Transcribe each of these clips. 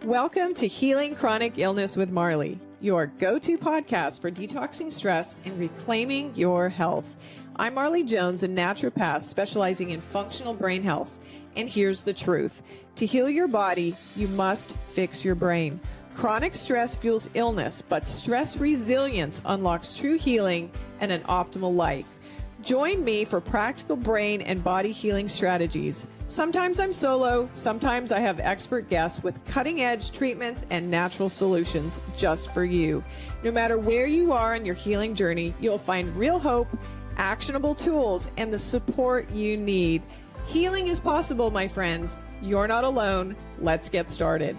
Welcome to Healing Chronic Illness with Marley, your go-to podcast for detoxing stress and reclaiming your health. I'm Marley Jones, a naturopath specializing in functional brain health. And here's the truth. To heal your body, you must fix your brain. Chronic stress fuels illness, but stress resilience unlocks true healing and an optimal life. Join me for practical brain and body healing strategies. Sometimes I'm solo, sometimes I have expert guests with cutting-edge treatments and natural solutions just for you. No matter where you are in your healing journey, you'll find real hope, actionable tools, and the support you need. Healing is possible, my friends. You're not alone. Let's get started.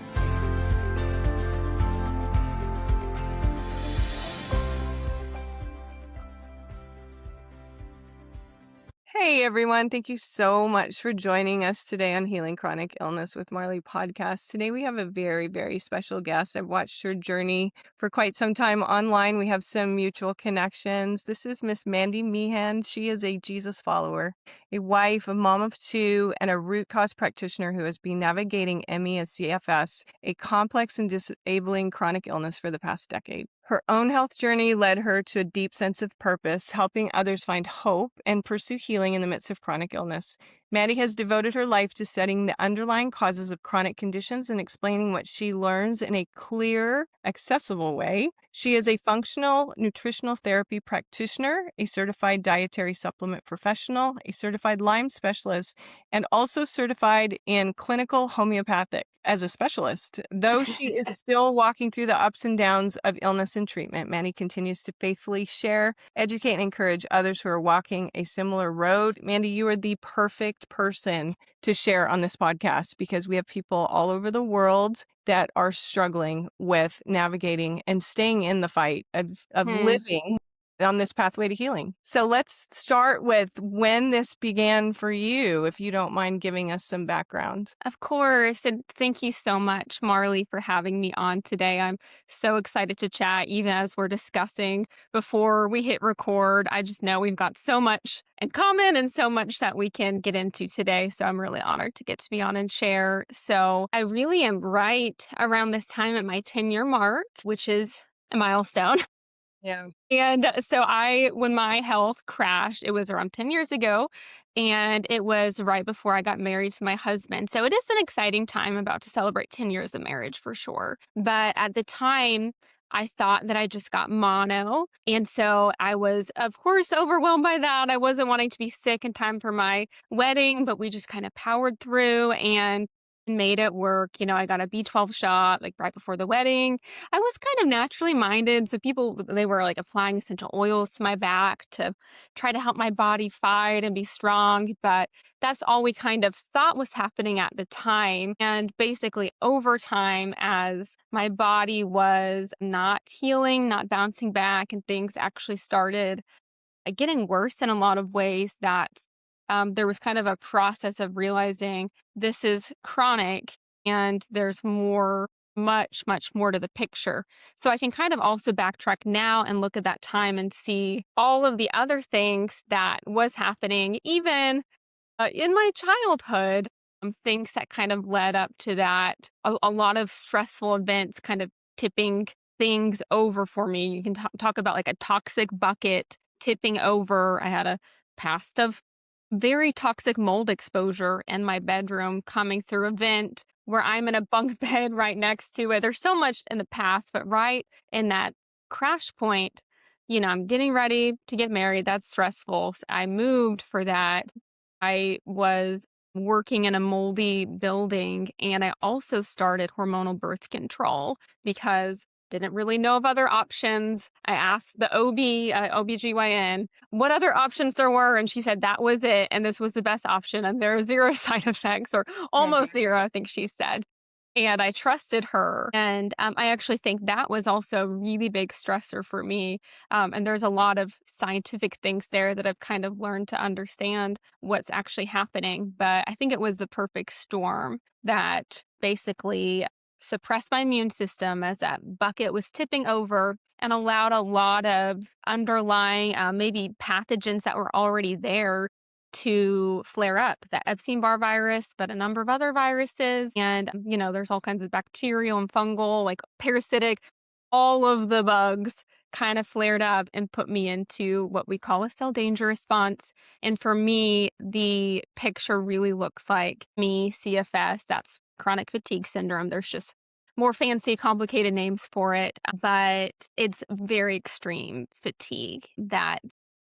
Hey everyone, thank you so much for joining us today on Healing Chronic Illness with Marley podcast. Today we have a very, very special guest. I've watched her journey for quite some time online. We have some mutual connections. This is Miss Mandy Meehan. She is a Jesus follower, a wife, a mom of two, and a root cause practitioner who has been navigating ME and CFS, a complex and disabling chronic illness for the past decade. Her own health journey led her to a deep sense of purpose, helping others find hope and pursue healing in the midst of chronic illness. Mandy has devoted her life to studying the underlying causes of chronic conditions and explaining what she learns in a clear, accessible way. She is a functional nutritional therapy practitioner, a certified dietary supplement professional, a certified Lyme specialist, and also certified in clinical homeopathic as a specialist. Though she is still walking through the ups and downs of illness and treatment, Mandy continues to faithfully share, educate, and encourage others who are walking a similar road. Mandy, you are the perfect person to share on this podcast because we have people all over the world that are struggling with navigating and staying in the fight of living on this pathway to healing. So let's start with when this began for you, if you don't mind giving us some background. Of course. And thank you so much, Marley, for having me on today. I'm so excited to chat, even as we're discussing before we hit record. I just know we've got so much in common and so much that we can get into today. So I'm really honored to get to be on and share. So I really am right around this time at my 10-year mark, which is a milestone. Yeah. And so when my health crashed, it was around 10 years ago, and it was right before I got married to my husband. So it is an exciting time, about to celebrate 10 years of marriage for sure. But at the time, I thought that I just got mono. And so I was, of course, overwhelmed by that. I wasn't wanting to be sick in time for my wedding, but we just kind of powered through and made it work. You know, I got a B12 shot like right before the wedding. I was kind of naturally minded. So they were like applying essential oils to my back to try to help my body fight and be strong. But that's all we kind of thought was happening at the time. And basically over time, as my body was not healing, not bouncing back, and things actually started getting worse in a lot of ways, that there was kind of a process of realizing this is chronic and there's much more to the picture. So I can kind of also backtrack now and look at that time and see all of the other things that was happening, even in my childhood, things that kind of led up to that. A lot of stressful events kind of tipping things over for me. You can talk about like a toxic bucket tipping over. I had a past of very toxic mold exposure in my bedroom coming through a vent where I'm in a bunk bed right next to it. There's so much in the past, but right in that crash point, you know, I'm getting ready to get married. That's stressful. So I moved for that. I was working in a moldy building, and I also started hormonal birth control because didn't really know of other options. I asked the OBGYN what other options there were, and she said that was it, and this was the best option, and there are zero side effects, or almost zero, I think she said. And I trusted her. And I actually think that was also a really big stressor for me. And there's a lot of scientific things there that I've kind of learned to understand what's actually happening. But I think it was the perfect storm that basically suppressed my immune system as that bucket was tipping over and allowed a lot of underlying maybe pathogens that were already there to flare up, the Epstein-Barr virus, but a number of other viruses. And, there's all kinds of bacterial and fungal, like parasitic, all of the bugs kind of flared up and put me into what we call a cell danger response. And for me, the picture really looks like me, CFS, that's chronic fatigue syndrome. There's just more fancy, complicated names for it, but it's very extreme fatigue that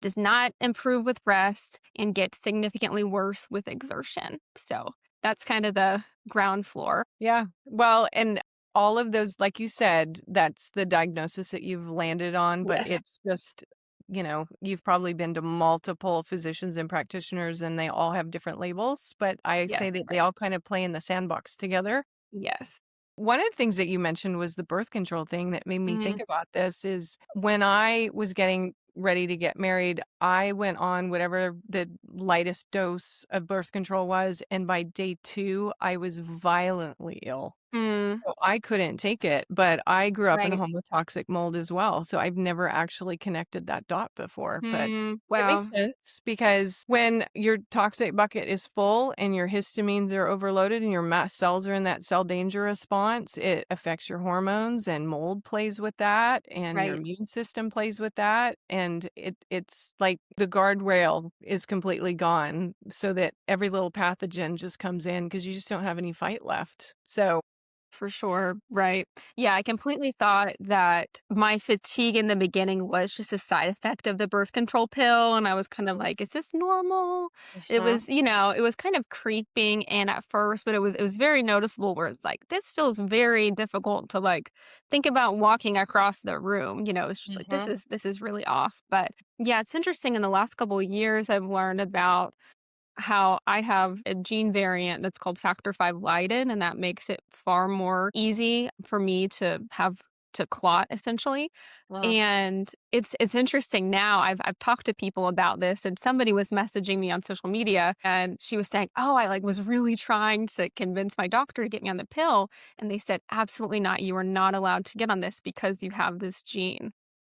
does not improve with rest and gets significantly worse with exertion. So that's kind of the ground floor. Yeah. Well, and all of those, like you said, that's the diagnosis that you've landed on, but Yes. it's just, you've probably been to multiple physicians and practitioners and they all have different labels, but I Yes. say that they Right. all kind of play in the sandbox together. Yes. One of the things that you mentioned was the birth control thing that made me Mm, think about this is when I was getting ready to get married, I went on whatever the lightest dose of birth control was. And by day 2, I was violently ill. mm, So I couldn't take it, but I grew up in a right. home with toxic mold as well, so I've never actually connected that dot before, but it makes Wow. sense because when your toxic bucket is full and your histamines are overloaded and your mast cells are in that cell danger response, it affects your hormones and mold plays with that and your Right. immune system plays with that, and it's like the guardrail is completely gone so that every little pathogen just comes in because you just don't have any fight left. So For sure. Right. Yeah, I completely thought that my fatigue in the beginning was just a side effect of the birth control pill. And I was kind of like, is this normal? It mhm. was, it was kind of creeping in at first, but it was very noticeable where it's like, this feels very difficult to like think about walking across the room. It's just like this Mhm. is this is really off. But yeah, it's interesting in the last couple of years I've learned about how I have a gene variant that's called factor 5 Leiden, and that makes it far more easy for me to clot essentially. Wow. And it's interesting now. I've talked to people about this, and somebody was messaging me on social media and she was saying, "Oh, I like was really trying to convince my doctor to get me on the pill." And they said, "Absolutely not. You are not allowed to get on this because you have this gene."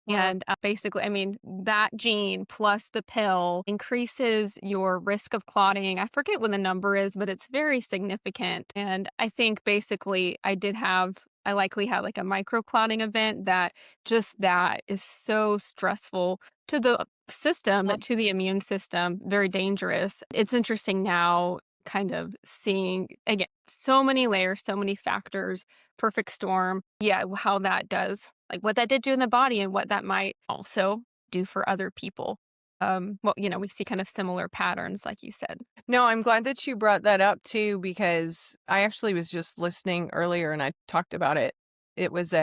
Wow. And, basically, I mean, that gene plus the pill increases your risk of clotting. I forget what the number is, but it's very significant. And I think basically I likely had like a micro clotting event that is so stressful to the system, Wow. but to the immune system, very dangerous. It's interesting now kind of seeing again so many layers, so many factors, perfect storm. Yeah, how that does like what that did do in the body and what that might also do for other people. Well, we see kind of similar patterns, like you said. No, I'm glad that you brought that up too, because I actually was just listening earlier and I talked about it. It was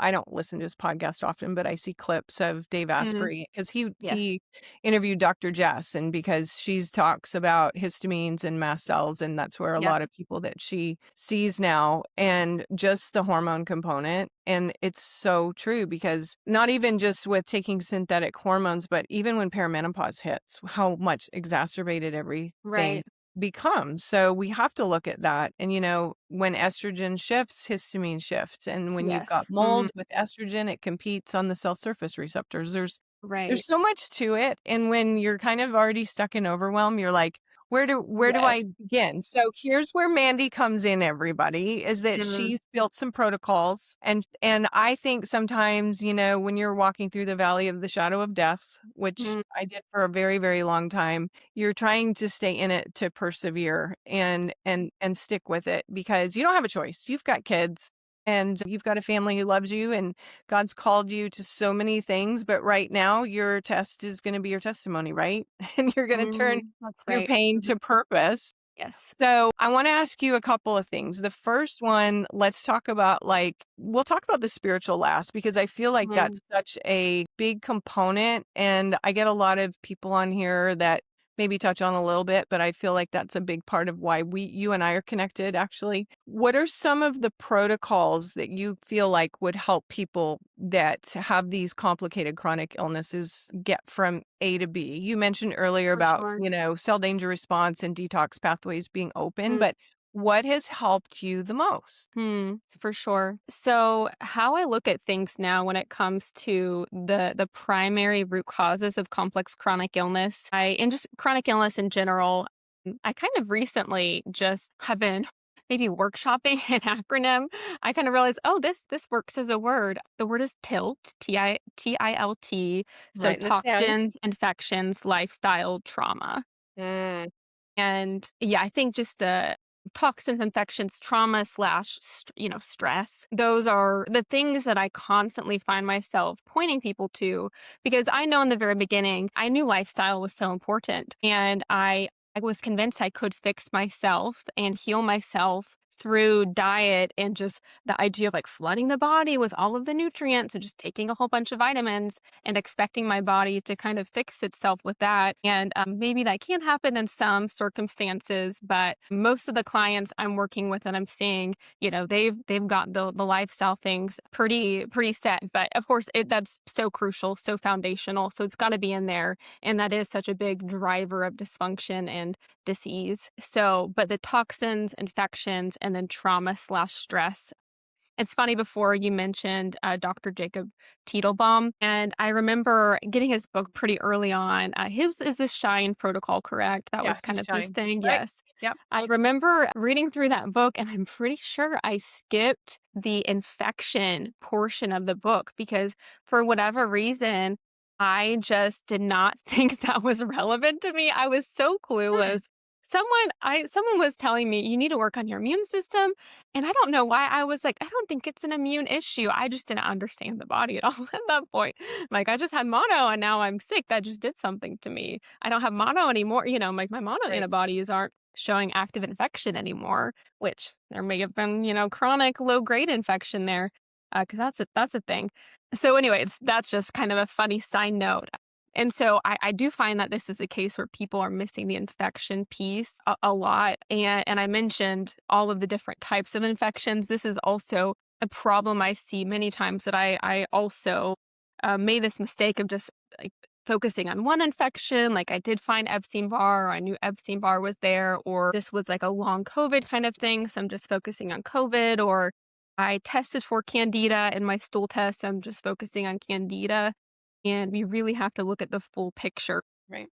I don't listen to his podcast often, but I see clips of Dave Mhm. Asprey because he Yes. he interviewed Dr. Jess, and because she's talks about histamines and mast cells, and that's where a Yep. lot of people that she sees now, and just the hormone component. And it's so true because not even just with taking synthetic hormones, but even when perimenopause hits, how much exacerbated everything Right. becomes. So we have to look at that. And, when estrogen shifts, histamine shifts. And when you've got Yes. mold with estrogen, it competes on the cell surface receptors. There's Right. so much to it. And when you're kind of already stuck in overwhelm, you're like, where do Yes. I begin? So here's where Mandy comes in, everybody, is that Mhm. she's built some protocols. And I think sometimes, when you're walking through the valley of the shadow of death, which Mhm. I did for a very, very long time, you're trying to stay in it to persevere and stick with it because you don't have a choice. You've got kids and you've got a family who loves you and God's called you to so many things, but right now your test is going to be your testimony, right? And you're going to turn That's your right. pain Mhm. to purpose. Yes. So I want to ask you a couple of things. The first one, let's talk about we'll talk about the spiritual last because I feel like Mhm. that's such a big component. And I get a lot of people on here that maybe touch on a little bit, but I feel like that's a big part of why you and I are connected actually. What are some of the protocols that you feel like would help people that have these complicated chronic illnesses get from A to B? You mentioned earlier For about, sure. cell danger response and detox pathways being open, Mhm. but What has helped you the most? For sure. So, how I look at things now when it comes to the primary root causes of complex chronic illness, I and just chronic illness in general, I kind of recently just have been maybe workshopping an acronym. I kind of realized, oh, this works as a word. The word is tilt, Tilt. So Writing this down. toxins, infections, lifestyle, trauma. Mm, And yeah, I think just the toxins, infections, trauma slash, stress. Those are the things that I constantly find myself pointing people to because I know in the very beginning, I knew lifestyle was so important. And I was convinced I could fix myself and heal myself through diet and just the idea of like flooding the body with all of the nutrients and just taking a whole bunch of vitamins and expecting my body to kind of fix itself with that. And maybe that can happen in some circumstances, but most of the clients I'm working with and I'm seeing, they've got the lifestyle things pretty set. But of course, that's so crucial, so foundational. So it's got to be in there, and that is such a big driver of dysfunction and disease. So, but the toxins, infections, and then trauma slash stress, it's funny, before you mentioned Dr. Jacob Teitelbaum, and I remember getting his book pretty early on. His is the Shine Protocol, correct? That yeah, was he's kind of his shine. thing. Right. Yes. Yep. I remember reading through that book, and I'm pretty sure I skipped the infection portion of the book because for whatever reason, I just did not think that was relevant to me. I was so Hmm. clueless. Someone was telling me you need to work on your immune system, and I don't know why I was like, I don't think it's an immune issue. I just didn't understand the body at all at that point. Like, I just had mono and now I'm sick. That just did something to me. I don't have mono anymore. Like my mono Right. antibodies aren't showing active infection anymore, which there may have been, chronic low grade infection there. Cause that's a thing. So anyway, that's just kind of a funny side note. And so I do find that this is a case where people are missing the infection piece a lot. And I mentioned all of the different types of infections. This is also a problem I see many times that I also made this mistake of just like focusing on one infection. Like I did find Epstein-Barr, or I knew Epstein-Barr was there, or this was like a long COVID kind of thing. So I'm just focusing on COVID, or I tested for candida in my stool test. I'm just focusing on candida, and we really have to look at the full picture. Right.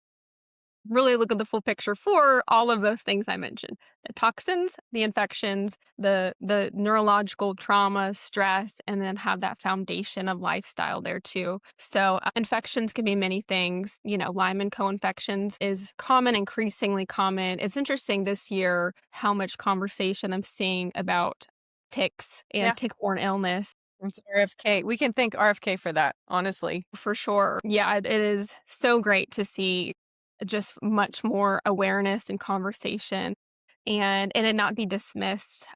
Really look at the full picture for all of those things I mentioned. The toxins, the infections, the neurological trauma, stress, and then have that foundation of lifestyle there too. So, infections can be many things. Lyme and co-infections is common, increasingly common. It's interesting this year how much conversation I'm seeing about ticks Yeah. and tick-borne illness. It's RFK. We can thank RFK for that, honestly. For sure. Yeah, it is so great to see just much more awareness and conversation and it not be dismissed.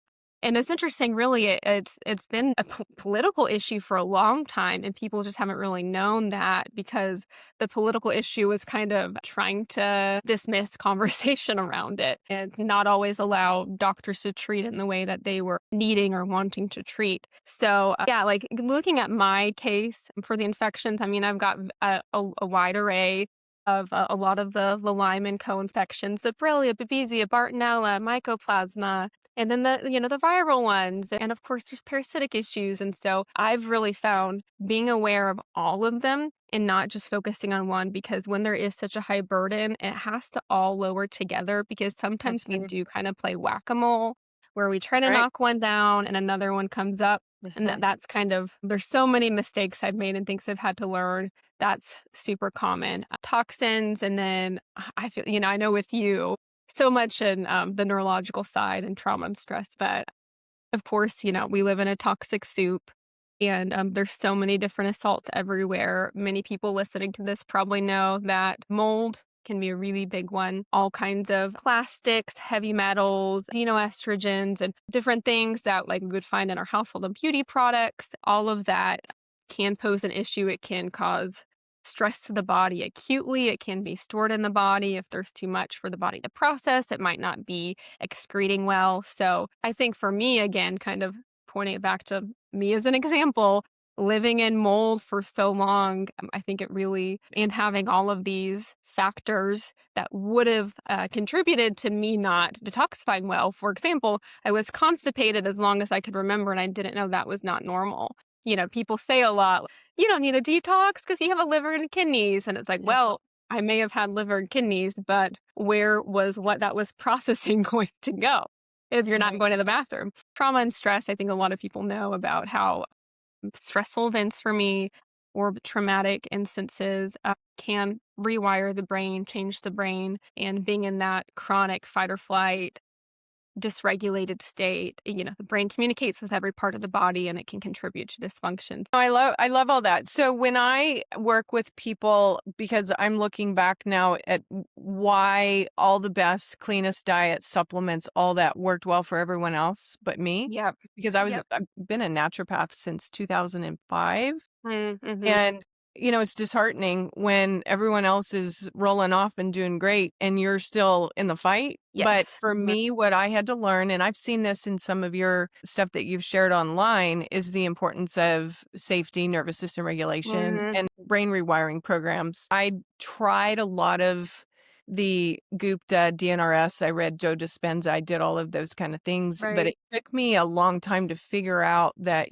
And it's interesting, really, it's been a political issue for a long time, and people just haven't really known that because the political issue is kind of trying to dismiss conversation around it and not always allow doctors to treat it in the way that they were needing or wanting to treat. So, yeah, like looking at my case for the infections, I mean, I've got a wide array of a lot of the Lyme and co-infections, the Borrelia, Babesia, Bartonella, Mycoplasma, and then the viral ones. And of course, there's parasitic issues. And so I've really found being aware of all of them and not just focusing on one, because when there is such a high burden, it has to all lower together because sometimes we Mhm. do kind of play whack-a-mole where we try to Right. knock one down and another one comes up. And Mhm. that's kind of, there's so many mistakes I've made and things I've had to learn. That's super common. Toxins, and then I feel, I know with you, so much in the neurological side and trauma and stress. But of course, we live in a toxic soup, and there's so many different assaults everywhere. Many people listening to this probably know that mold can be a really big one. All kinds of plastics, heavy metals, xenoestrogens, and different things that like we would find in our household and beauty products. All of that can pose an issue. It can cause stress to the body acutely. It can be stored in the body. If there's too much for the body to process, it might not be excreting well. So I think for me, again, kind of pointing it back to me as an example, living in mold for so long, I think it really and having all of these factors that would have contributed to me not detoxifying well. For example, I was constipated as long as I could remember, and I didn't know that was not normal. People say a lot, you don't need a detox because you have a liver and kidneys. And it's like, Mhm. well, I may have had liver and kidneys, but where was what that was processing going to go if you're not Right. going to the bathroom? Trauma and stress, I think a lot of people know about how stressful events for me or traumatic instances can rewire the brain, change the brain, and being in that chronic fight or flight, dysregulated state, the brain communicates with every part of the body and it can contribute to dysfunction. I love all that. So when I work with people, because I'm looking back now at why all the best, cleanest diets, supplements, all that worked well for everyone else but me, Yep. because Yep. I've been a naturopath since 2005. Mm-hmm. And, it's disheartening when everyone else is rolling off and doing great and you're still in the fight. But Yes. for me, what I had to learn, and I've seen this in some of your stuff that you've shared online, is the importance of safety, nervous system regulation, Mm-hmm. and brain rewiring programs. I tried a lot of the Gupta, DNRS. I read Joe Dispenza. I did all of those kind of things, but it Right. took me a long time to figure out that,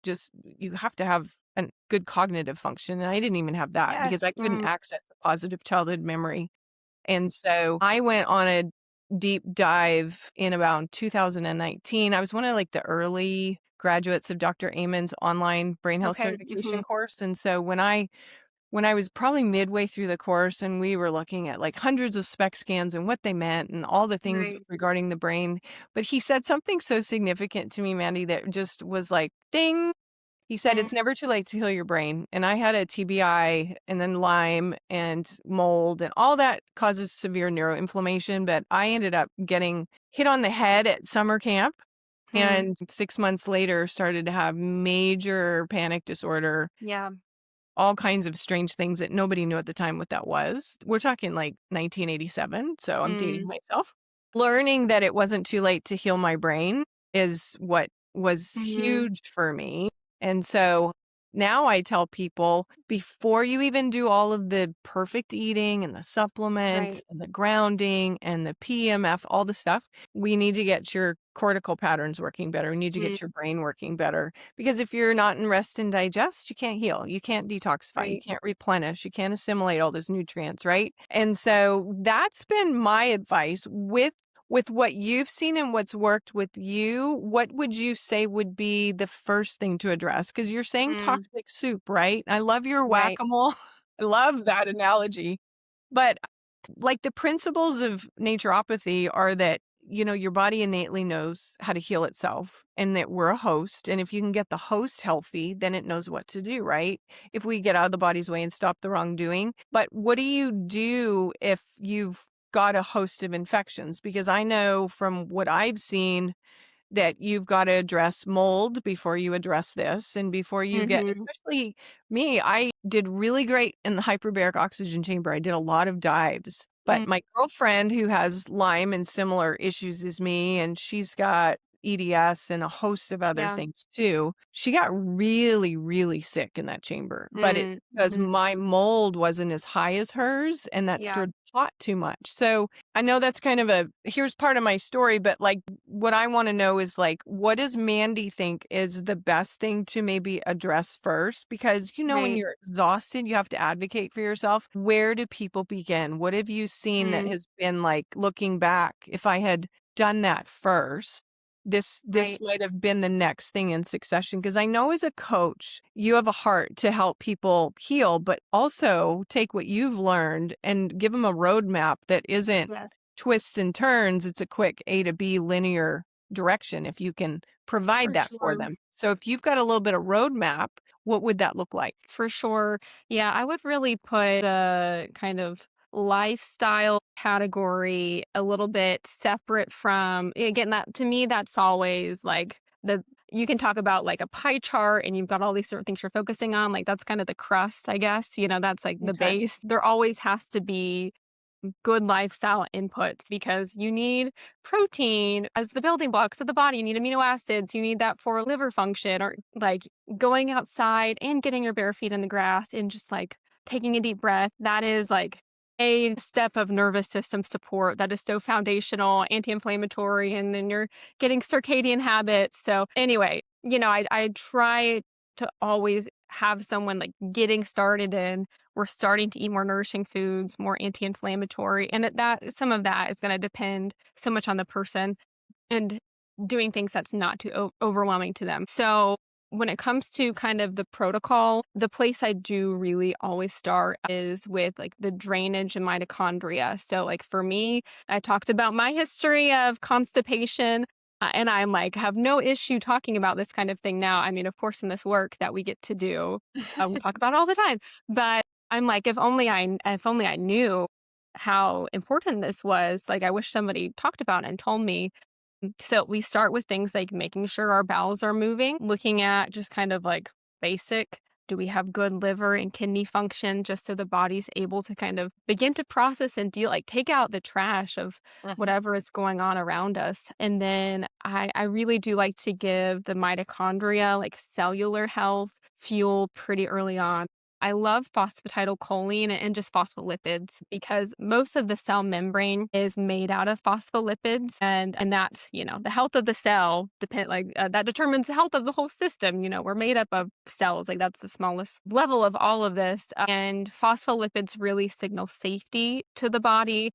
just you have to have a good cognitive function, and I didn't even have that because Yes. I couldn't access a positive childhood memory. And so I went on a deep dive in about 2019. I was one of like the early graduates of Dr. Amen's online brain health Okay. certification Hmm. course. And so when I was probably midway through the course and we were looking at like hundreds of SPECT scans and what they meant and all the things Right. regarding the brain, but he said something so significant to me, Mandy, that just was like, ding. He said, Mm. "It's never too late to heal your brain." And I had a TBI and then Lyme and mold, and all that causes severe neuroinflammation. But I ended up getting hit on the head at summer camp. Mm. And 6 months later, started to have major panic disorder, Yeah. all kinds of strange things that nobody knew at the time what that was. We're talking like 1987. So I'm dating Mm. myself. Learning that it wasn't too late to heal my brain is what was Hmm. huge for me. And so now I tell people before you even do all of the perfect eating and the supplements Right. and the grounding and the PMF, all the stuff, we need to get your cortical patterns working better. We need to Mm. get your brain working better. Because if you're not in rest and digest, you can't heal. You can't detoxify. You Right. can't replenish. You can't assimilate all those nutrients, right? And so that's been my advice with what you've seen and what's worked with you. What would you say would be the first thing to address? Because you're saying Mm. toxic soup, right? I love your Right. whack-a-mole. I love that analogy. But like the principles of naturopathy are that, your body innately knows how to heal itself and that we're a host. And if you can get the host healthy, then it knows what to do, right? If we get out of the body's way and stop the wrongdoing. But what do you do if you've got a host of infections? Because I know from what I've seen that you've got to address mold before you address this and before you get, Mhm. especially me, I did really great in the hyperbaric oxygen chamber. I did a lot of dives. But Mm. my girlfriend who has Lyme and similar issues as me, and she's got EDS and a host of other Yeah. things too. She got really, really sick in that chamber, but it's Mm. because Mhm. my mold wasn't as high as hers and that Yeah. stirred the pot too much. So I know that's kind of here's part of my story, but like what I want to know is like, what does Mandy think is the best thing to maybe address first? Because, when Right. you're exhausted, you have to advocate for yourself. Where do people begin? What have you seen that Mm. has been like looking back? If I had done that first, this Right. might have been the next thing in succession. Because I know as a coach, you have a heart to help people heal, but also take what you've learned and give them a roadmap that isn't Yes. twists and turns. It's a quick A to B linear direction if you can provide For that for sure. them. So if you've got a little bit of roadmap, what would that look like? For sure. Yeah, I would really put the kind of lifestyle category a little bit separate from again, that to me, that's always like the you can talk about like a pie chart and you've got all these certain things you're focusing on. Like that's kind of the crust, I guess. That's like the Okay. base. There always has to be good lifestyle inputs because you need protein as the building blocks of the body. You need amino acids. You need that for liver function or like going outside and getting your bare feet in the grass and just like taking a deep breath. That is like a step of nervous system support that is so foundational, anti-inflammatory, and then you're getting circadian habits. So anyway, I try to always have someone like getting started in we're starting to eat more nourishing foods, more anti-inflammatory, and that some of that is going to depend so much on the person and doing things that's not too overwhelming to them. So when it comes to kind of the protocol, the place I do really always start is with like the drainage and mitochondria. So like for me, I talked about my history of constipation. And I'm like, have no issue talking about this kind of thing now. I mean, of course, in this work that we get to do, we talk about it all the time. But I'm like, if only I knew how important this was. Like, I wish somebody talked about it and told me. So we start with things like making sure our bowels are moving, looking at just kind of like basic. Do we have good liver and kidney function just so the body's able to kind of begin to process and deal, like take out the trash of Mhm. whatever is going on around us? And then I really do like to give the mitochondria, like cellular health, fuel pretty early on. I love phosphatidylcholine and just phospholipids because most of the cell membrane is made out of phospholipids, and that's the health of the cell that determines the health of the whole system. We're made up of cells, like that's the smallest level of all of this, and phospholipids really signal safety to the body.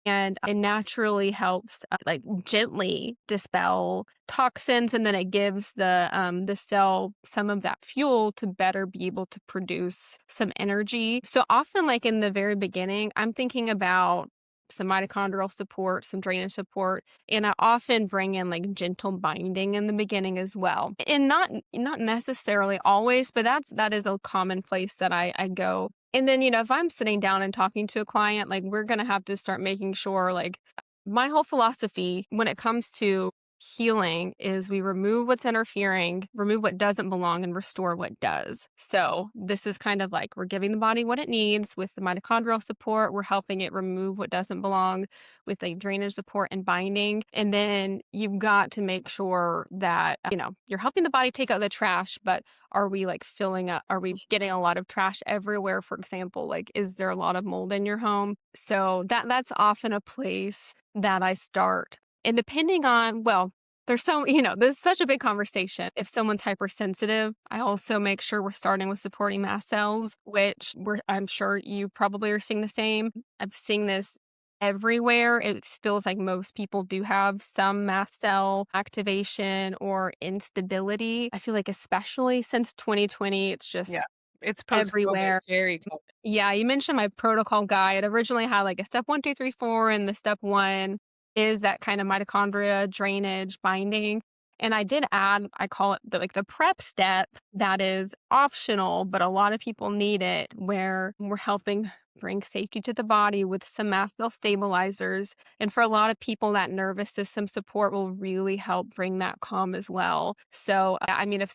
And it naturally helps, like gently dispel toxins, and then it gives the cell some of that fuel to better be able to produce some energy. So often, like in the very beginning, I'm thinking about some mitochondrial support, some drainage support, and I often bring in like gentle binding in the beginning as well. And not necessarily always, but that is a common place that I go. And then, if I'm sitting down and talking to a client, like we're going to have to start making sure, like, my whole philosophy when it comes to healing is we remove what's interfering, remove what doesn't belong, and restore what does. So this is kind of like we're giving the body what it needs with the mitochondrial support. We're helping it remove what doesn't belong with like drainage support and binding. And then you've got to make sure that, you're helping the body take out the trash, but are we like filling up? Are we getting a lot of trash everywhere? For example, like, is there a lot of mold in your home? So that's often a place that I start. And depending on, well, there's such a big conversation. If someone's hypersensitive, I also make sure we're starting with supporting mast cells, which I'm sure you probably are seeing the same. I'm seeing this everywhere. It feels like most people do have some mast cell activation or instability. I feel like especially since 2020, it's Yeah. just It's post-COVID, everywhere. very common. Yeah, you mentioned my protocol guide. Originally had like a step 1, 2, 3, 4, and the step 1 is that kind of mitochondria drainage binding. And I did add, I call it the prep step that is optional, but a lot of people need it, where we're helping bring safety to the body with some mast cell stabilizers. And for a lot of people, that nervous system support will really help bring that calm as well. So, I mean, if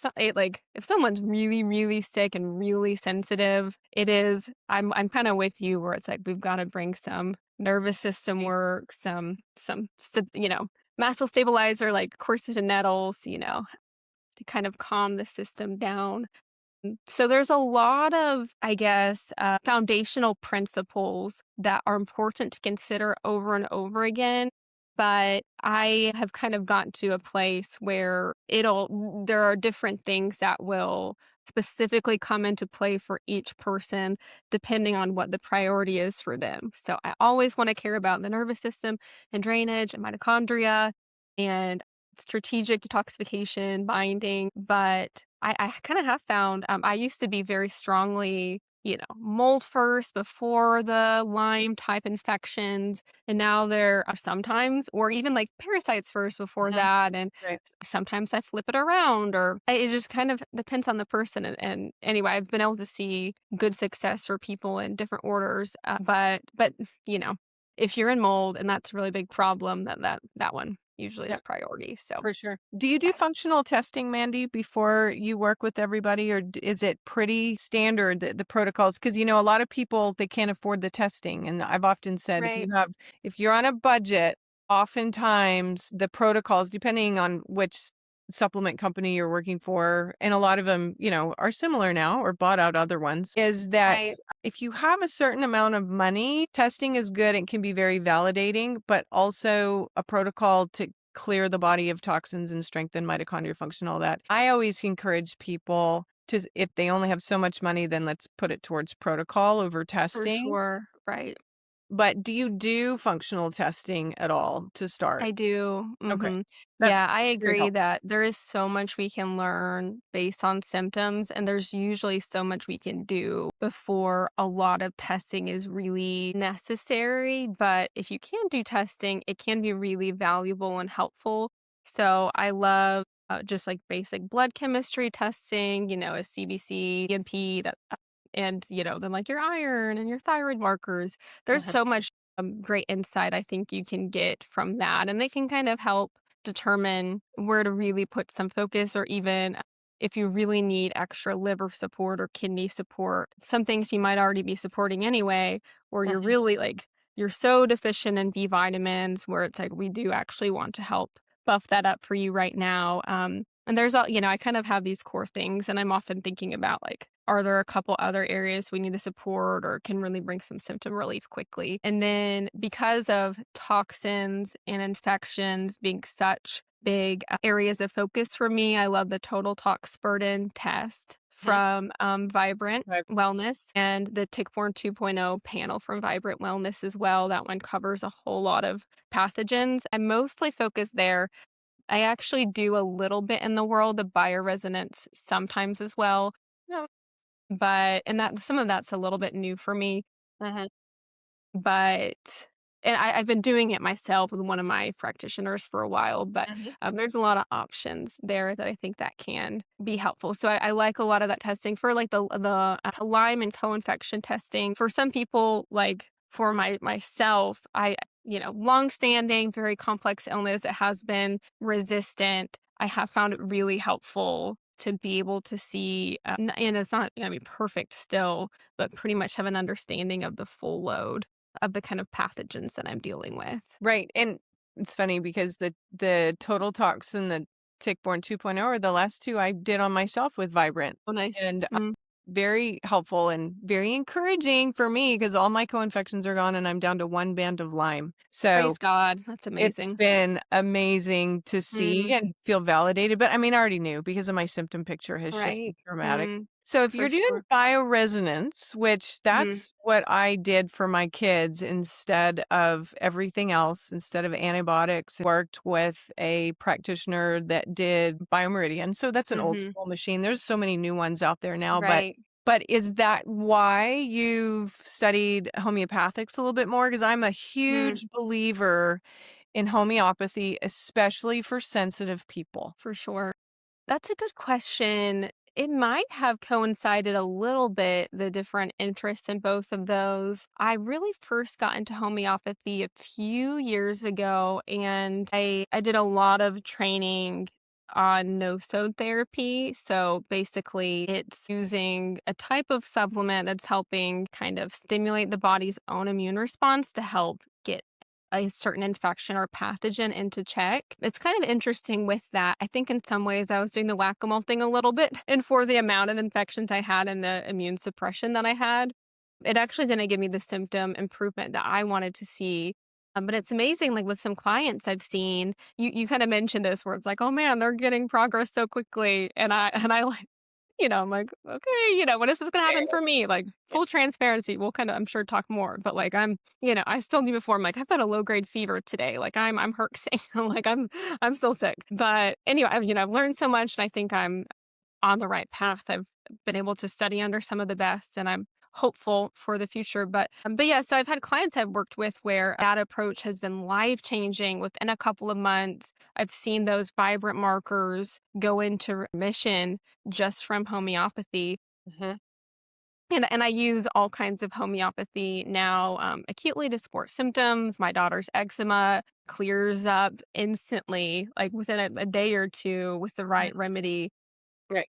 someone's really, really sick and really sensitive, I'm kind of with you where it's like we've got to bring some nervous system work, mast cell stabilizer like quercetin nettles, to kind of calm the system down. So there's a lot of, I guess, foundational principles that are important to consider over and over again. But I have kind of gotten to a place where there are different things that will specifically come into play for each person depending on what the priority is for them. So I always want to care about the nervous system and drainage and mitochondria and strategic detoxification, binding, but I kind of have found I used to be very strongly, mold first before the Lyme type infections. And now there are sometimes, or even like parasites first before Mhm. that. And Right. sometimes I flip it around, or it just kind of depends on the person. And anyway, I've been able to see good success for people in different orders. But, you know, if you're in mold and that's a really big problem, that one. usually Yeah, is priority. So, for sure. Do you do functional testing, Mandy, before you work with everybody, or is it pretty standard, the protocols? Because a lot of people, they can't afford the testing, and I've often said right, if you're on a budget, oftentimes the protocols, depending on which supplement company you're working for, and a lot of them, are similar now or bought out other ones, is that right, if you have a certain amount of money, testing is good. It can be very validating, but also a protocol to clear the body of toxins and strengthen mitochondrial function, all that. I always encourage people to, if they only have so much money, then let's put it towards protocol over for testing. sure. Right. But do you do functional testing at all to start? I do. Okay. That's Yeah, I very agree helpful. that there is so much we can learn based on symptoms, and there's usually so much we can do before a lot of testing is really necessary. But if you can do testing, it can be really valuable and helpful. So I love just like basic blood chemistry testing, a CBC, EMP, and then like your iron and your thyroid markers. There's Mhm. so much great insight I think you can get from that. And they can kind of help determine where to really put some focus, or even if you really need extra liver support or kidney support, some things you might already be supporting anyway, or you're Mhm. really like, you're so deficient in B vitamins where it's like, we do actually want to help buff that up for you right now. And there's all, I kind of have these core things, and I'm often thinking about like, are there a couple other areas we need to support or can really bring some symptom relief quickly? And then because of toxins and infections being such big areas of focus for me, I love the total tox burden test Mhm. from Vibrant Right. Wellness and the Tick-Borne 2.0 panel from Vibrant Wellness as well. That one covers a whole lot of pathogens. I'm mostly focused there. I actually do a little bit in the world of bioresonance sometimes as well, No. and that some of that's a little bit new for me, Mhm. but I've been doing it myself with one of my practitioners for a while, but, Mhm. there's a lot of options there that I think that can be helpful. So I like a lot of that testing for, like, the Lyme and co-infection testing. For some people, like, for myself, long-standing, very complex illness, it has been resistant. I have found it really helpful to be able to see, and it's not gonna be perfect still, but pretty much have an understanding of the full load of the kind of pathogens that I'm dealing with. Right, and it's funny because the Total Tox and the Tick-Borne 2.0 are the last 2 I did on myself with Vibrant, Oh, nice. and, very helpful and very encouraging for me because all my co-infections are gone and I'm down to 1 band of Lyme. Praise So God. That's it's amazing. been amazing to see Mm, and feel validated, but I mean, I already knew because of my symptom picture has shifted right. dramatic. Mm, So if for you're doing sure. bioresonance, which Mhm, that's what I did for my kids instead of everything else, instead of antibiotics, worked with a practitioner that did biomeridian. So that's an old mhm. school machine. There's so many new ones out there now, Right. but is that why you've studied homeopathics a little bit more? Because I'm a Mm, huge believer in homeopathy, especially for sensitive people. for sure. That's a good question. It might have coincided a little bit, the different interests in both of those. I really first got into homeopathy a few years ago, and I did a lot of training on no-sode therapy. So basically, it's using a type of supplement that's helping kind of stimulate the body's own immune response to help get a certain infection or pathogen into check. It's kind of interesting with that. I think in some ways I was doing the whack-a-mole thing a little bit, and for the amount of infections I had and the immune suppression that I had, it actually didn't give me the symptom improvement that I wanted to see. But it's amazing, like with some clients I've seen, you kind of mentioned this where it's like, oh man, they're getting progress so quickly, and I like I'm like, "Okay, when is this gonna happen for me?" Like, full transparency, we'll kinda, I'm sure, talk more, but, like, I still knew before, I'm like, "I've got a low-grade fever today." Like, I'm herxing. Like, I'm still sick. But, anyway, I've learned so much, and I think I'm on the right path. I've been able to study under some of the best, and I'm hopeful for the future. But yeah, so I've had clients I've worked with where that approach has been life changing within a couple of months. I've seen those vibrant markers go into remission just from homeopathy. Mhm. And I use all kinds of homeopathy now, acutely to support symptoms. My daughter's eczema clears up instantly, like within a day or two with the Mhm. right remedy. Right.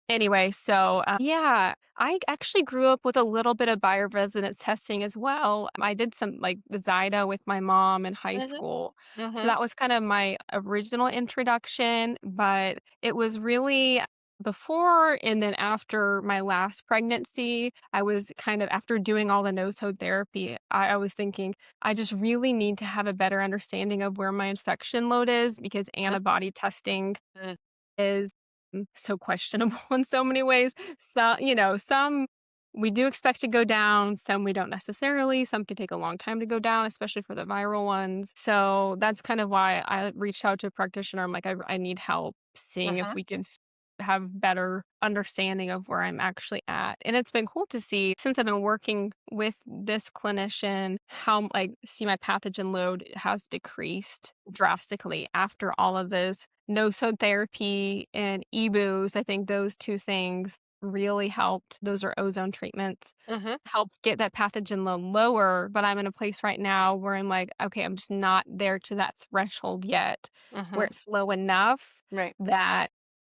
Anyway, so, yeah, I actually grew up with a little bit of bioresonance testing as well. I did some, like, the Zyda with my mom in high Mhm. school. So Mhm. that was kind of my original introduction, but it was really before and then after my last pregnancy, I was kind of after doing all the no-so therapy, I was thinking, "I just really need to have a better understanding of where my infection load is," because antibody testing Mhm. is so questionable in so many ways. So, some we do expect to go down, some we don't necessarily. Some can take a long time to go down, especially for the viral ones. So that's kind of why I reached out to a practitioner. I'm like, I need help seeing if Mhm. we can have better understanding of where I'm actually at. And it's been cool to see since I've been working with this clinician, how like see my pathogen load has decreased drastically after all of this no-so therapy and EBOs. I think those 2 things really helped. Those are ozone treatments, Mhm. helped get that pathogen load lower, but I'm in a place right now where I'm like, "Okay, I'm just not there to that threshold yet, where Mhm. it's low enough Right. that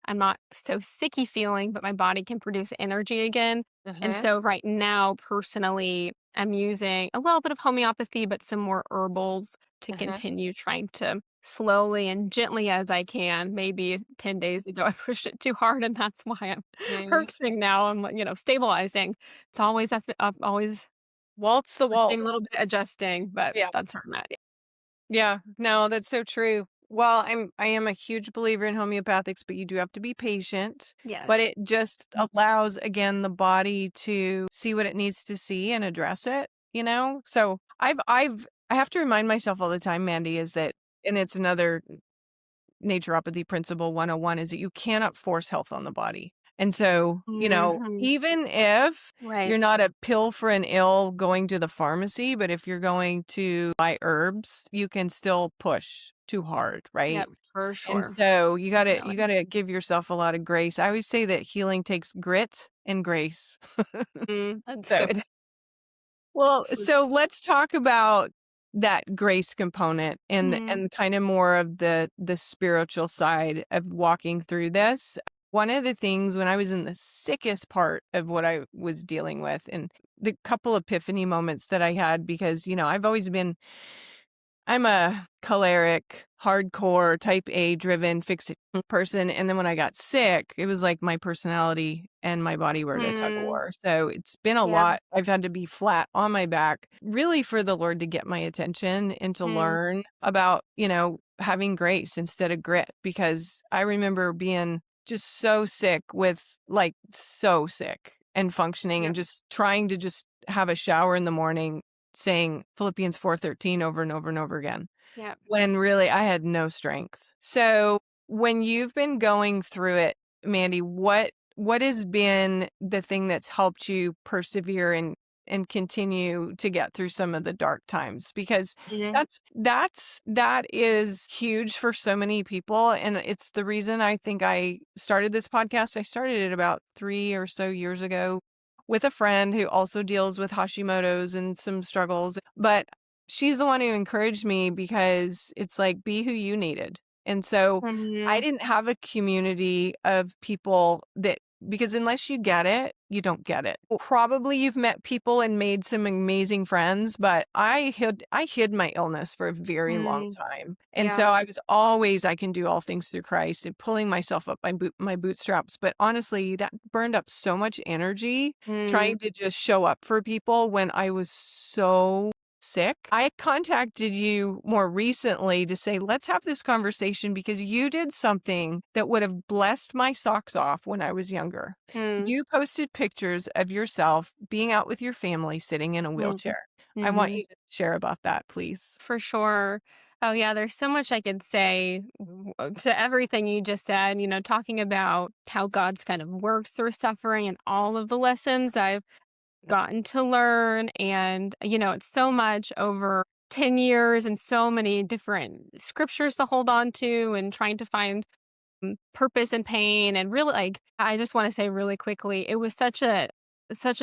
I'm not so sicky feeling, but my body can produce energy again." And Mhm. so right now, personally, I'm using a little bit of homeopathy, but some more herbals to Mhm. continue trying to slowly and gently as I can. Maybe 10 days ago, I pushed it too hard, and that's why I'm Mhm. hurting now. I'm, like, stabilizing. It's always, I'm always Waltz the pushing a little waltz. bit, adjusting, but Yeah. that's where I'm at. Yeah. No, that's so true. Well, I am a huge believer in homeopathics, but you do have to be patient. But Yes. it just allows again the body to see what it needs to see and address it. So I have to remind myself all the time, Mandy, is that and it's another naturopathy principle 101 is that you cannot force health on the body. And so, Mhm. even if Right. you're not a pill for an ill going to the pharmacy, but if you're going to buy herbs, you can still push too hard, right? Yep, for And sure. so you Definitely. got to give yourself a lot of grace. I always say that healing takes grit and grace. That's So good. well, For so let's talk about that grace component and Mhm. and kind of more of the spiritual side of walking through this. One of the things when I was in the sickest part of what I was dealing with and the couple epiphany moments that I had because, I've always been I'm a choleric, hardcore, type A driven, fix it person. And then when I got sick, it was like my personality and my body were at a tug of Mm. war. So it's been a Yep. lot. I've had to be flat on my back, really for the Lord to get my attention and to Mm. learn about, having grace instead of grit. Because I remember being just so sick so sick and functioning and Yep. just trying to just have a shower in the morning saying Philippians 4:13 over and over and over again, Yep. when really I had no strength. So, when you've been going through it, Mandy, what has been the thing that's helped you persevere and continue to get through some of the dark times? Because Mhm. that is huge for so many people, and it's the reason I think I started this podcast. I started it about 3 or so years ago with a friend who also deals with Hashimoto's and some struggles, but she's the one who encouraged me because it's like, be who you needed. And so I Mhm. didn't have a community of people because unless you get it, you don't get it. Well, probably you've met people and made some amazing friends, but I hid my illness for a very long Mm. time. And Yeah. so I was always I can do all things through Christ and pulling myself up my bootstraps. But honestly, that burned up so much energy Mm. trying to just show up for people when I was so sick. I contacted you more recently to say, let's have this conversation because you did something that would have blessed my socks off when I was younger. Mm. You posted pictures of yourself being out with your family sitting in a Mhm. wheelchair. I want Mhm. you to share about that, please. For sure. Oh, yeah, there's so much I could say to everything you just said, talking about how God's kind of worked through suffering and all of the lessons I've gotten to learn. And, it's so much over 10 years and so many different scriptures to hold on to and trying to find purpose and pain. And really, like, I just want to say really quickly, it was such a such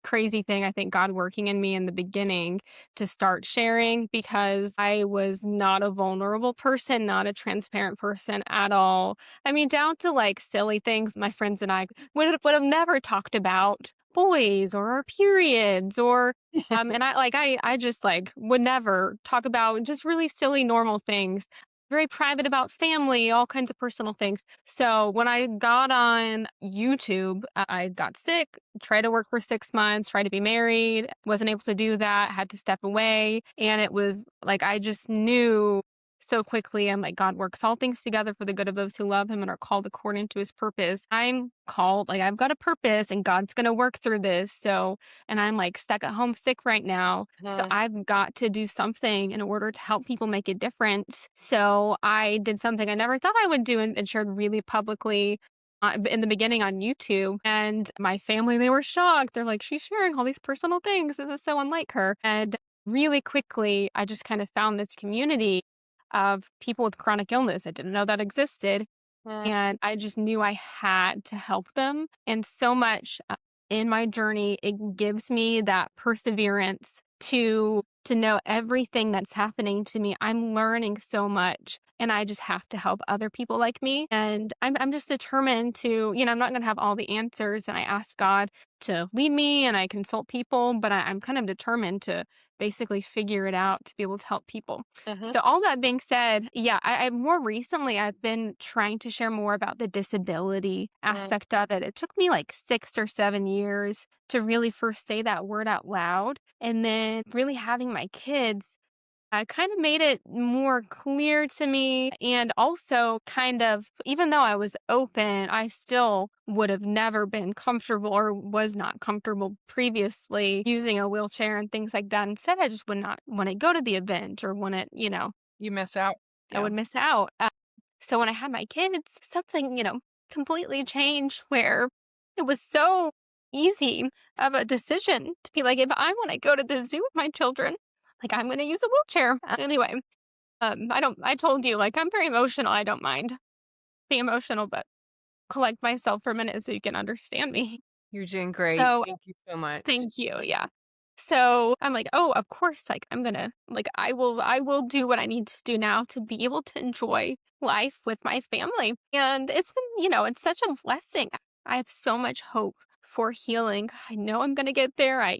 crazy thing, I think God working in me in the beginning to start sharing because I was not a vulnerable person, not a transparent person at all. I mean, down to like silly things my friends and I would have never talked about boys or our periods or and I just like would never talk about just really silly normal things, very private about family, all kinds of personal things. So when I got on YouTube, I got sick, tried to work for 6 months, tried to be married, wasn't able to do that, had to step away. And it was like, I just knew so quickly. I'm like, God works all things together for the good of those who love him and are called according to his purpose. I'm called, like, I've got a purpose and God's going to work through this. So, and I'm like stuck at home sick right now. So Mhm. I've got to do something in order to help people make a difference. So I did something I never thought I would do and shared really publicly in the beginning on YouTube. And my family, they were shocked. They're like, she's sharing all these personal things. This is so unlike her. And really quickly, I just kind of found this community of people with chronic illness. I didn't know that existed. Mhm. And I just knew I had to help them. And so much in my journey, it gives me that perseverance to know everything that's happening to me. I'm learning so much and I just have to help other people like me. And I'm just determined to, I'm not going to have all the answers. And I ask God to lead me and I consult people, but I'm kind of determined to basically figure it out to be able to help people. Mhm. So all that being said, yeah, I more recently I've been trying to share more about the disability Mhm. aspect of it. It took me like 6 or 7 years to really first say that word out loud. And then really having my kids kind of made it more clear to me. And also, kind of, even though I was open, I still would have never been comfortable or was not comfortable previously using a wheelchair and things like that. Instead, I just would not want to go to the event or want to, You miss out. I Yeah. would miss out. So when I had my kids, something, completely changed where it was so easy of a decision to be like, if I want to go to the zoo with my children, like I'm going to use a wheelchair. Anyway, I told you, like, I'm very emotional. I don't mind being emotional, but collect myself for a minute so you can understand me. You're doing great. So Thank you so much. thank you. Yeah. So I'm like, oh, of course, like I'm gonna like I will do what I need to do now to be able to enjoy life with my family. And it's been, it's such a blessing. I have so much hope for healing. I know I'm gonna get there. I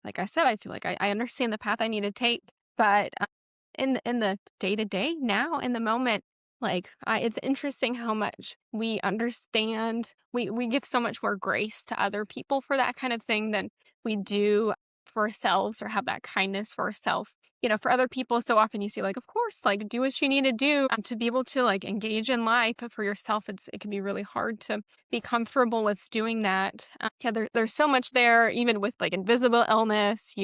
like I said, I feel like I understand the path I need to take. But in the day to day now, in the moment, like it's interesting how much we understand. We give so much more grace to other people for that kind of thing than we do for ourselves or have that kindness for ourselves. For other people, so often you see, like, of course, like, do what you need to do to be able to, like, engage in life. But for yourself, it can be really hard to be comfortable with doing that. Yeah, there's so much there, even with, like, invisible illness.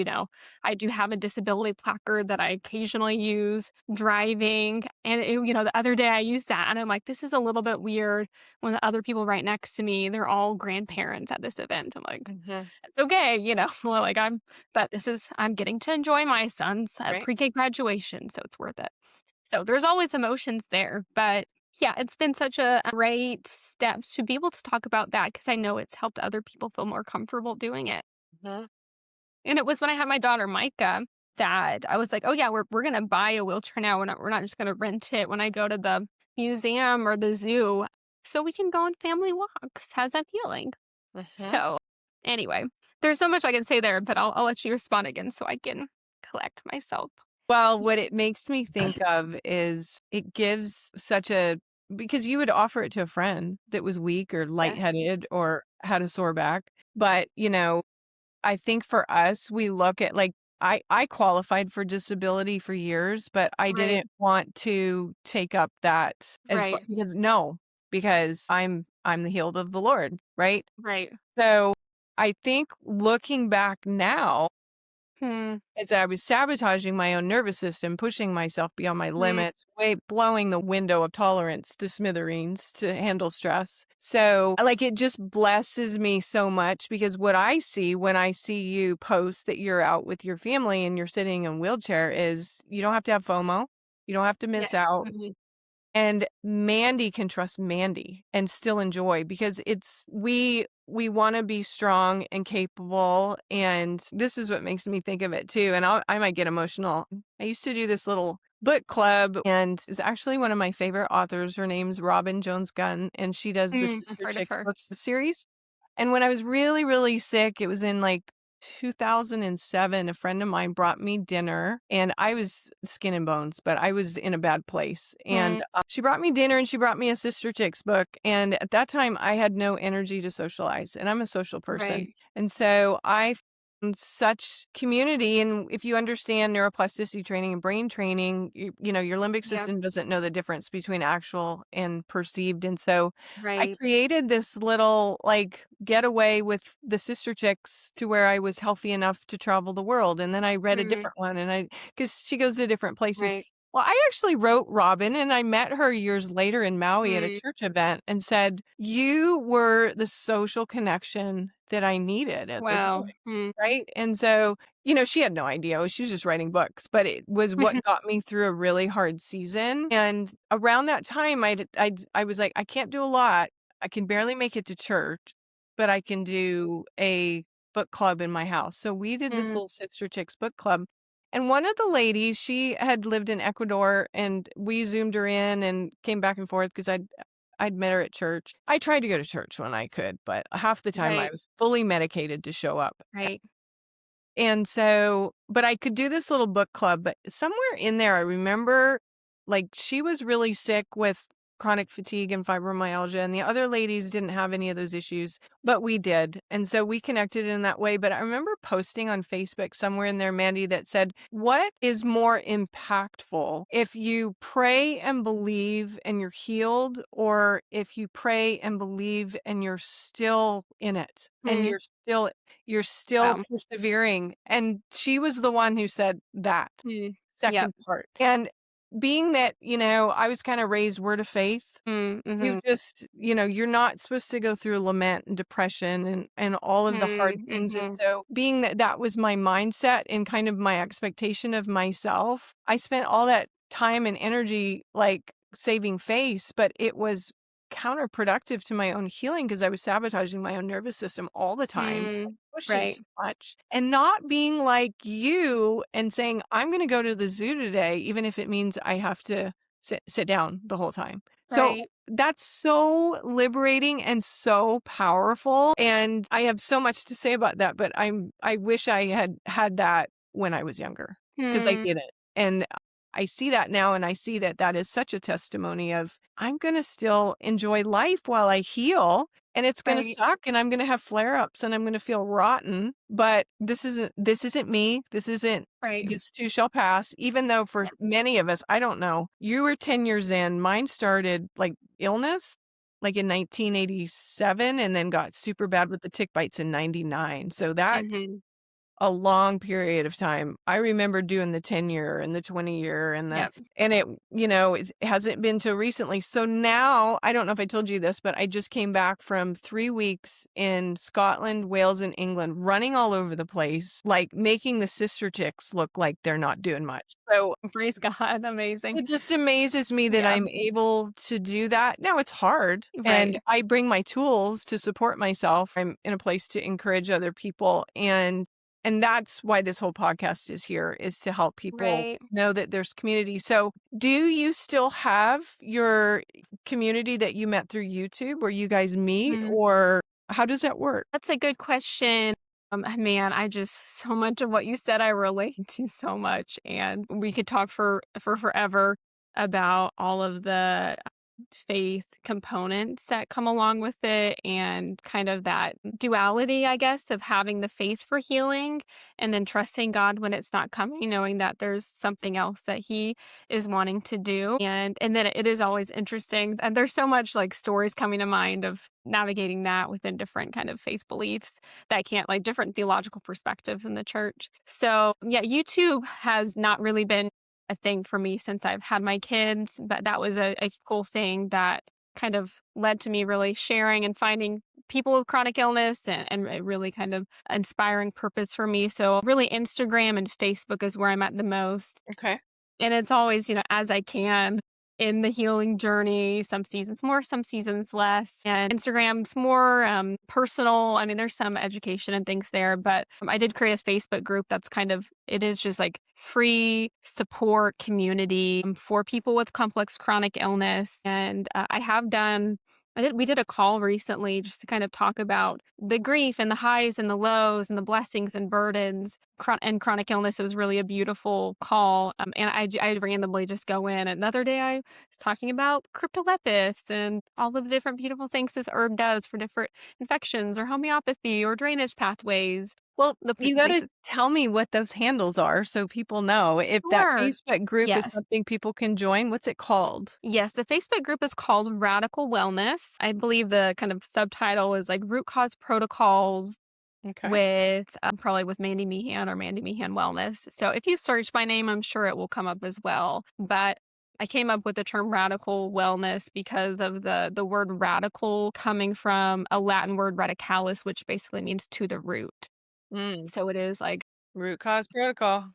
I do have a disability placard that I occasionally use driving. And, the other day I used that and I'm like, this is a little bit weird when the other people right next to me, they're all grandparents at this event. I'm like, Mhm. it's okay, well, like I'm getting to enjoy my son's Right. pre-K graduation, so it's worth it. So there's always emotions there, but yeah, it's been such a great step to be able to talk about that because I know it's helped other people feel more comfortable doing it. Mhm. And it was when I had my daughter Micah that I was like, oh yeah, we're gonna buy a wheelchair now. We're not just gonna rent it when I go to the museum or the zoo, so we can go on family walks. How's that feeling? Mhm. So, anyway, there's so much I can say there, but I'll let you respond again so I can collect myself. Well, what it makes me think of is it gives such a because you would offer it to a friend that was weak or Yes. lightheaded or had a sore back. But, I think for us, we look at like I qualified for disability for years, but I Right. didn't want to take up that Right. because no, because I'm the healed of the Lord, right? Right. So I think looking back now, Hmm. as I was sabotaging my own nervous system, pushing myself beyond my Mm, limits, way blowing the window of tolerance to smithereens to handle stress. So, like, it just blesses me so much because what I see when I see you post that you're out with your family and you're sitting in a wheelchair is you don't have to have FOMO. You don't have to miss yes. out. Mhm. and Mandy can trust Mandy and still enjoy because we wanna be strong and capable, and this is what makes me think of it too, and I might get emotional. I used to do this little book club, and it's actually one of my favorite authors. Her name's Robin Jones Gunn, and she does the I've Sister heard of Chicks her. books series. And when I was really, really sick, it was in like 2007, a friend of mine brought me dinner and I was skin and bones, but I was in a bad place. And Mm, she brought me dinner and she brought me a Sister Chicks book. And at that time, I had no energy to socialize and I'm a social person. right. And so I found such community. And if you understand neuroplasticity training and brain training, you know, your limbic Yep. system doesn't know the difference between actual and perceived. And so I Right. created this little, like, getaway with the Sister Chicks to where I was healthy enough to travel the world, and then I read a Mm, different one, and because she goes to different places. right. Well, I actually wrote Robin, and I met her years later in Maui at a Mm, church event and said, "You were the social connection that I needed at this wow. point." Mm. Right? And so, you know, she had no idea. She was just writing books, but it was what got me through a really hard season. And around that time, I was like, I can't do a lot. I can barely make it to church, but I can do a book club in my house. So we did this Mm, little Sister Chicks book club. And one of the ladies, she had lived in Ecuador and we zoomed her in and came back and forth because I'd met her at church. I tried to go to church when I could, but half the time I right. was fully medicated to show up. Right. And so but I could do this little book club, but somewhere in there, I remember, like, she was really sick with chronic fatigue and fibromyalgia, and the other ladies didn't have any of those issues, but we did, and so we connected in that way. But I remember posting on Facebook somewhere in there, Mandy, that said, "What is more impactful, if you pray and believe and you're healed, or if you pray and believe and you're still in it, and Mm, you're still wow. persevering," and she was the one who said that Mm, yep. second part. And being that, you know, I was kinda raised word of faith, Mm, you mhm. just you know, you're not supposed to go through lament and depression and all of the hard Mm, things, and mhm. so being that that was my mindset and kind of my expectation of myself, I spent all that time and energy, like, saving face, but it was counterproductive to my own healing because I was sabotaging my own nervous system all the time, Mm, pushing right. too much, and not being like you and saying, "I'm gonna go to the zoo today, even if it means I have to sit down the whole time." So Right. that's so liberating and so powerful, and I have so much to say about that, but I wish I had had that when I was younger, because I Mm, didn't, and I see that now, and I see that that is such a testimony of, I'm gonna still enjoy life while I heal, and it's gonna right. suck, and I'm gonna have flare-ups, and I'm gonna feel rotten, but this isn't me, Right. this too shall pass, even though for Yes. many of us, I don't know, you were 10 years in, mine started, like, illness, like, in 1987 and then got super bad with the tick bites in '99, so that's Mhm. a long period of time. I remember doing the 10-year and the 20-year Yep. and it, you know, it hasn't been till recently. So now, I don't know if I told you this, but I just came back from 3 weeks in Scotland, Wales, and England, running all over the place, like, making the sister chicks look like they're not doing much. So Praise God. Amazing. it just amazes me that Yeah. I'm able to do that. Now it's hard, and Right. I bring my tools to support myself. I'm in a place to encourage other people, and that's why this whole podcast is here, is to help people Right. know that there's community. So, do you still have your community that you met through YouTube where you guys meet, Mm. or how does that work? That's a good question. Man, I just so much of what you said I relate to so much, and we could talk for forever about all of the faith components that come along with it and kind of that duality, I guess, of having the faith for healing and then trusting God when it's not coming, knowing that there's something else that he is wanting to do. And then it is always interesting. And there's so much like stories coming to mind of navigating that within different kind of faith beliefs that can't like different theological perspectives in the church. So yeah, YouTube has not really been a thing for me since I've had my kids, but that was a cool thing that kind of led to me really sharing and finding people with chronic illness and a really kind of inspiring purpose for me. So really Instagram and Facebook is where I'm at the most. Okay. And it's always, as I can. in the healing journey, some seasons more, some seasons less. And Instagram's more personal. I mean, there's some education and things there, but I did create a Facebook group that's kind of, it is just like free support community for people with complex chronic illness. And we did a call recently just to kind of talk about the grief and the highs and the lows and the blessings and burdens and chronic illness. It was really a beautiful call. I randomly just go in. Another day I was talking about cryptolepis and all of the different beautiful things this herb does for different infections or homeopathy or drainage pathways. Well, The you gotta places. tell me what those handles are so people know if that Sure. Facebook group is Yes. something people can join. What's it called? Yes, the Facebook group is called Radical Wellness. I believe the kind of subtitle is like root cause protocols Okay. with probably with Mandy Meehan or Mandy Meehan Wellness. So if you search my name, I'm sure it will come up as well. But I came up with the term radical wellness because of the word radical coming from a Latin word radicalis, which basically means to the root. Mm, So it is like, root cause protocol.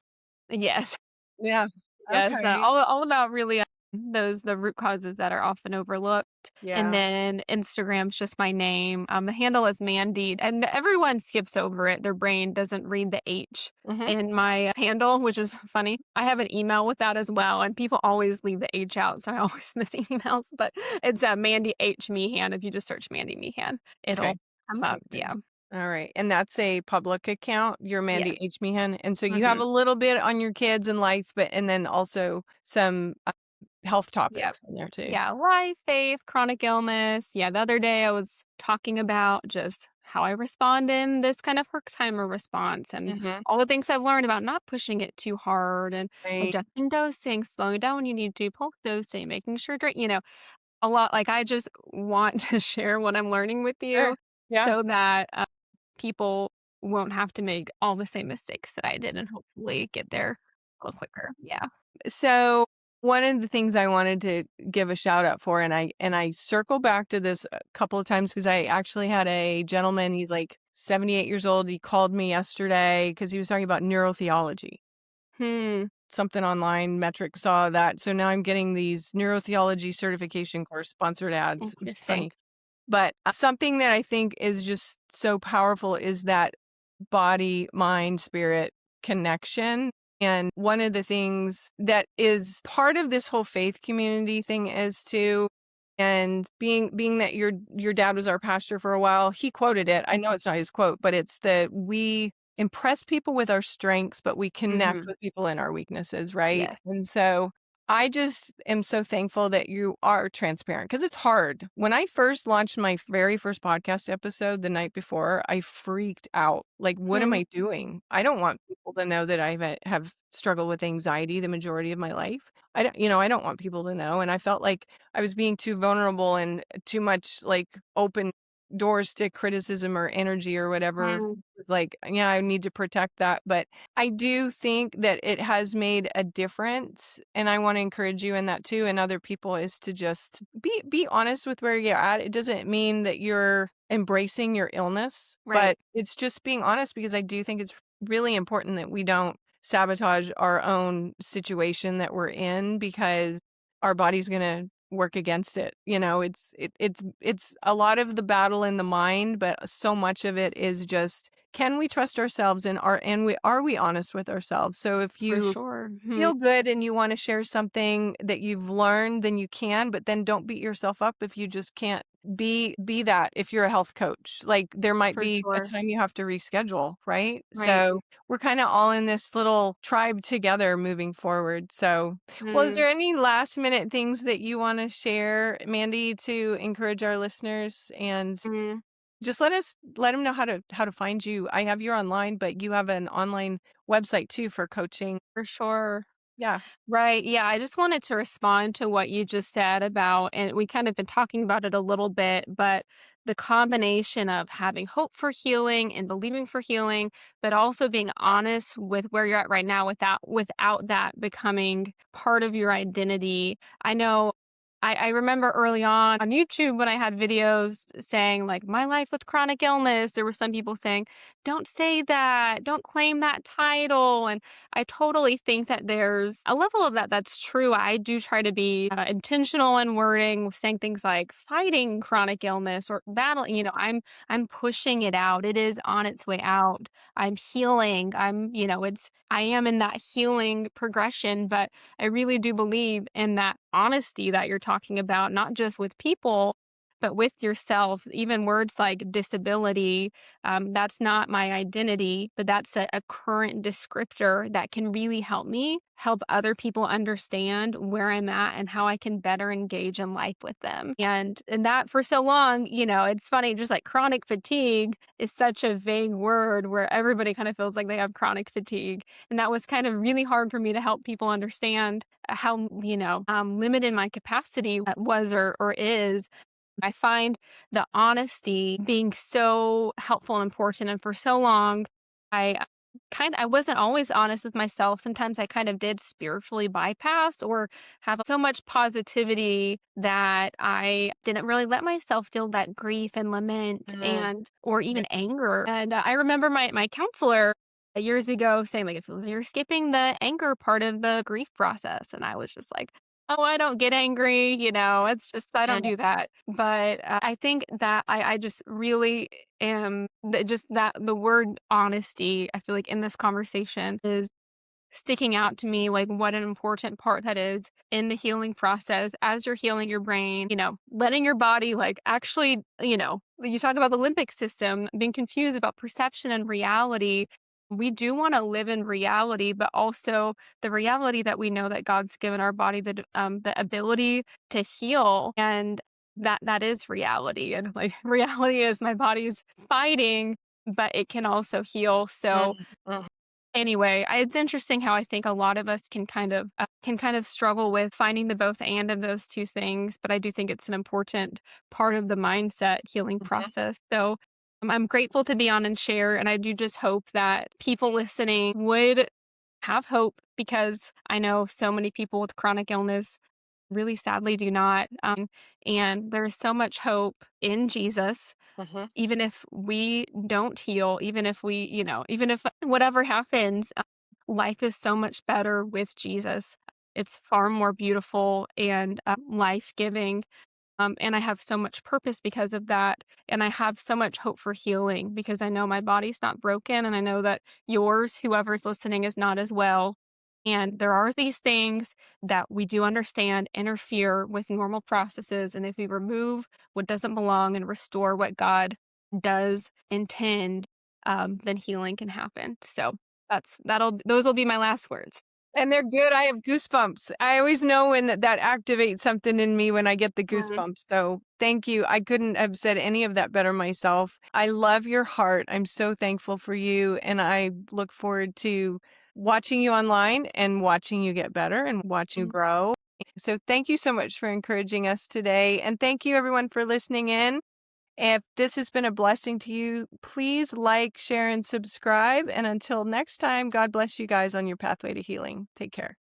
yes. Yeah. Yes, Okay. all about really, the root causes that are often overlooked, and Yeah. then Instagram's just my name, the handle is Mandy, and everyone skips over it, their brain doesn't read the H Mhm. in my handle, which is funny. I have an email with that as well, and people always leave the H out, so I always miss emails, but it's, Mandy H. Meehan. If you just search Mandy Meehan, Okay. it'll come up, Okay. yeah. All right. And that's a public account. You're Yes. Mandy H. Meehan. And so you have Mhm. a little bit on your kids and life, but and then also some health Yep. topics in there too. Yeah, life, faith, chronic illness. Yeah, the other day I was talking about just how I respond in this kind of Herxheimer response and Mhm. all the things I've learned about not pushing it too hard and Right. adjusting dosing, slowing down when you need to, pulse dosing, making sure drink, a lot. Like I just want to share what I'm learning with Sure. you Yeah. so that people won't have to make all the same mistakes that I did and hopefully get there a little quicker. Yeah. So one of the things I wanted to give a shout out for, and I circle back to this a couple of times because I actually had a gentleman, he's like 78 years old. He called me yesterday because he was talking about neurotheology. Hmm. Something online, Metric saw that. So now I'm getting these neurotheology certification course sponsored ads, which is Interesting. funny. But something that I think is just so powerful is that body, mind, spirit connection. And one of the things that is part of this whole faith community thing is too, and being that your dad was our pastor for a while, he quoted it. I know it's not his quote, but it's that we impress people with our strengths, but we connect Mhm. with people in our weaknesses, right? Yes. And so I just am so thankful that you are transparent because it's hard. When I first launched my very first podcast episode the night before, I freaked out. Like, what am Hmm. I doing? I don't want people to know that have struggled with anxiety the majority of my life. I don't want people to know. And I felt like I was being too vulnerable and too much like open doors to criticism or energy or whatever. Mm, It was like, yeah, I need to protect that. But I do think that it has made a difference, and I wanna encourage you in that too, and other people, is to just be honest with where you're at. It doesn't mean that you're embracing your illness, right. but it's just being honest because I do think it's really important that we don't sabotage our own situation that we're in because our body's gonna work against it. It's a lot of the battle in the mind, but so much of it is just can we trust ourselves and are we honest with ourselves? So if For you sure. Mhm. feel good and you wanna share something that you've learned, then you can, but then don't beat yourself up if you just can't be that if you're a health coach. Like, there might For be a sure. time you have to reschedule, right? Right. So, we're kinda all in this little tribe together moving forward. So, well, is Mm, there any last minute things that you wanna share, Mandy, to encourage our listeners? And mm, just let them know how to find you. I have you online, but you have an online website too for coaching. for sure. Yeah. Right. Yeah. I just wanted to respond to what you just said about, and we kind of been talking about it a little bit, but the combination of having hope for healing and believing for healing, but also being honest with where you're at right now without that becoming part of your identity. I know I remember early on YouTube when I had videos saying like my life with chronic illness, there were some people saying, don't say that, don't claim that title. And I totally think that there's a level of that that's true. I do try to be intentional in wording, saying things like fighting chronic illness or battling. I'm pushing it out. It is on its way out. I'm healing. I am in that healing progression, but I really do believe in that honesty that you're talking about, not just with people, but with yourself. Even words like disability, that's not my identity, but that's a current descriptor that can really help me help other people understand where I'm at and how I can better engage in life with them. And that for so long, it's funny, just like chronic fatigue is such a vague word where everybody kind of feels like they have chronic fatigue. And that was kind of really hard for me to help people understand how, limited my capacity was or is. I find the honesty being so helpful and important. And for so long, I I wasn't always honest with myself. Sometimes I kind of did spiritually bypass or have so much positivity that I didn't really let myself feel that grief and lament Mm, and or yeah. even anger. And I remember my counselor years ago saying like, "It feels like you're skipping the anger part of the grief process," and I was just like, "Oh, I don't get angry, it's just I don't Mm, do that." But, I think that I just really am that just that the word honesty, I feel like in this conversation is sticking out to me, like, what an important part that is in the healing process as you're healing your brain, letting your body, like, actually, you talk about the limbic system, being confused about perception and reality. We do wanna live in reality, but also the reality that we know that God's given our body the ability to heal, and that is reality, and, like, reality is my body's fighting, but it can also heal. mm, So mm, anyway, it's interesting how I think a lot of us can kind of struggle with finding the both and of those 2 things, but I do think it's an important part of the mindset healing mhm, process. So, I'm grateful to be on and share, and I do just hope that people listening would have hope because I know so many people with chronic illness really sadly do not, and there's so much hope in Jesus mhm. even if we don't heal, even if whatever happens, life is so much better with Jesus. It's far more beautiful and life giving. And I have so much purpose because of that. And I have so much hope for healing because I know my body's not broken. And I know that yours, whoever's listening, is not as well. And there are these things that we do understand interfere with normal processes. And if we remove what doesn't belong and restore what God does intend, then healing can happen. So those will be my last words. And they're good. I have goosebumps. I always know when that activates something in me when I get the Mm, goosebumps. So thank you. I couldn't have said any of that better myself. I love your heart. I'm so thankful for you. And I look forward to watching you online and watching you get better and watch you mm. grow. So thank you so much for encouraging us today. And thank you everyone for listening in. If this has been a blessing to you, please like, share, and subscribe. And until next time, God bless you guys on your pathway to healing. Take care.